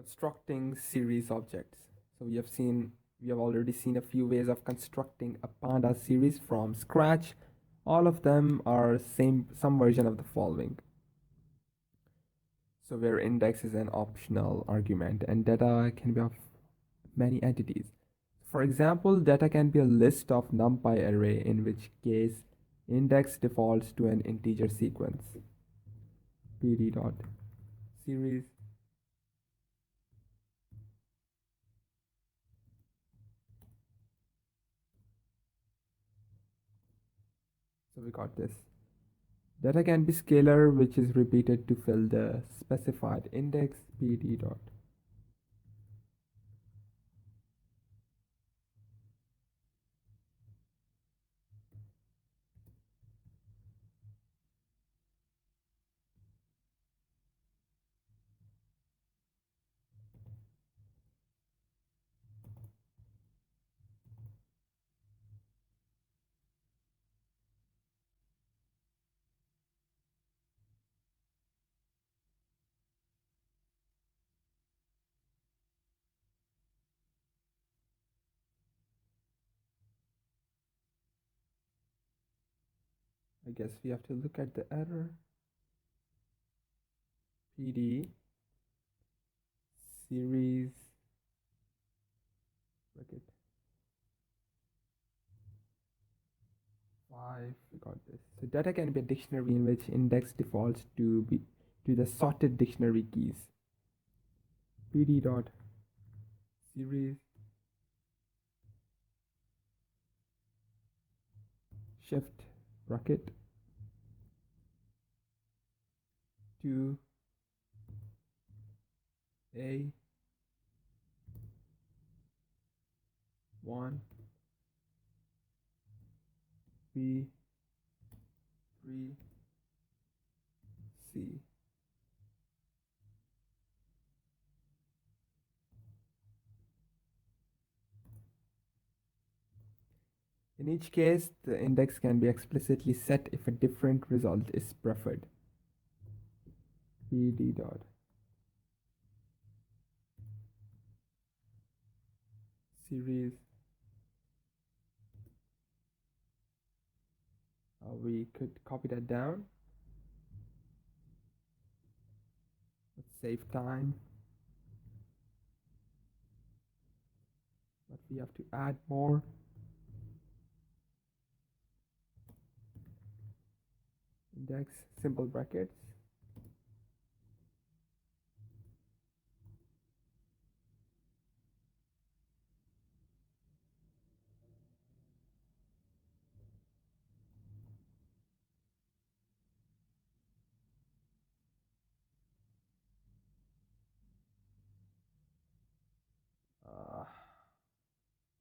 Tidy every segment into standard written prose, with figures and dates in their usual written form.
Constructing series objects. So we have already seen a few ways of constructing a Pandas series from scratch. All of them are some version of the following. So where index is an optional argument and data can be of many entities. For example, data can be a list of numpy array, in which case index defaults to an integer sequence. pd dot series. So we got this. Data can be scalar, which is repeated to fill the specified index. pd dot. I guess we have to look at the error. pd series bracket 5. We got this. So data can be a dictionary, in which index defaults to the sorted dictionary keys. pd dot series shift bracket 2 a 1 b 3 c. In each case, the index can be explicitly set if a different result is preferred. pd dot series. We could copy that down. Let's save time. But we have to add more. Index, simple brackets.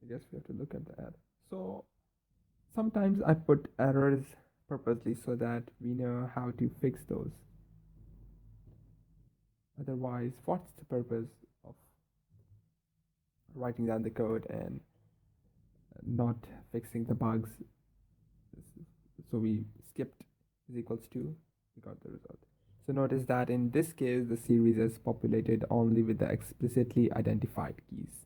I guess we have to look at the error. So sometimes I put errors purposely so that we know how to fix those. Otherwise, what's the purpose of writing down the code and not fixing the bugs? So we skipped is equals to, we got the result. So notice that in this case, the series is populated only with the explicitly identified keys.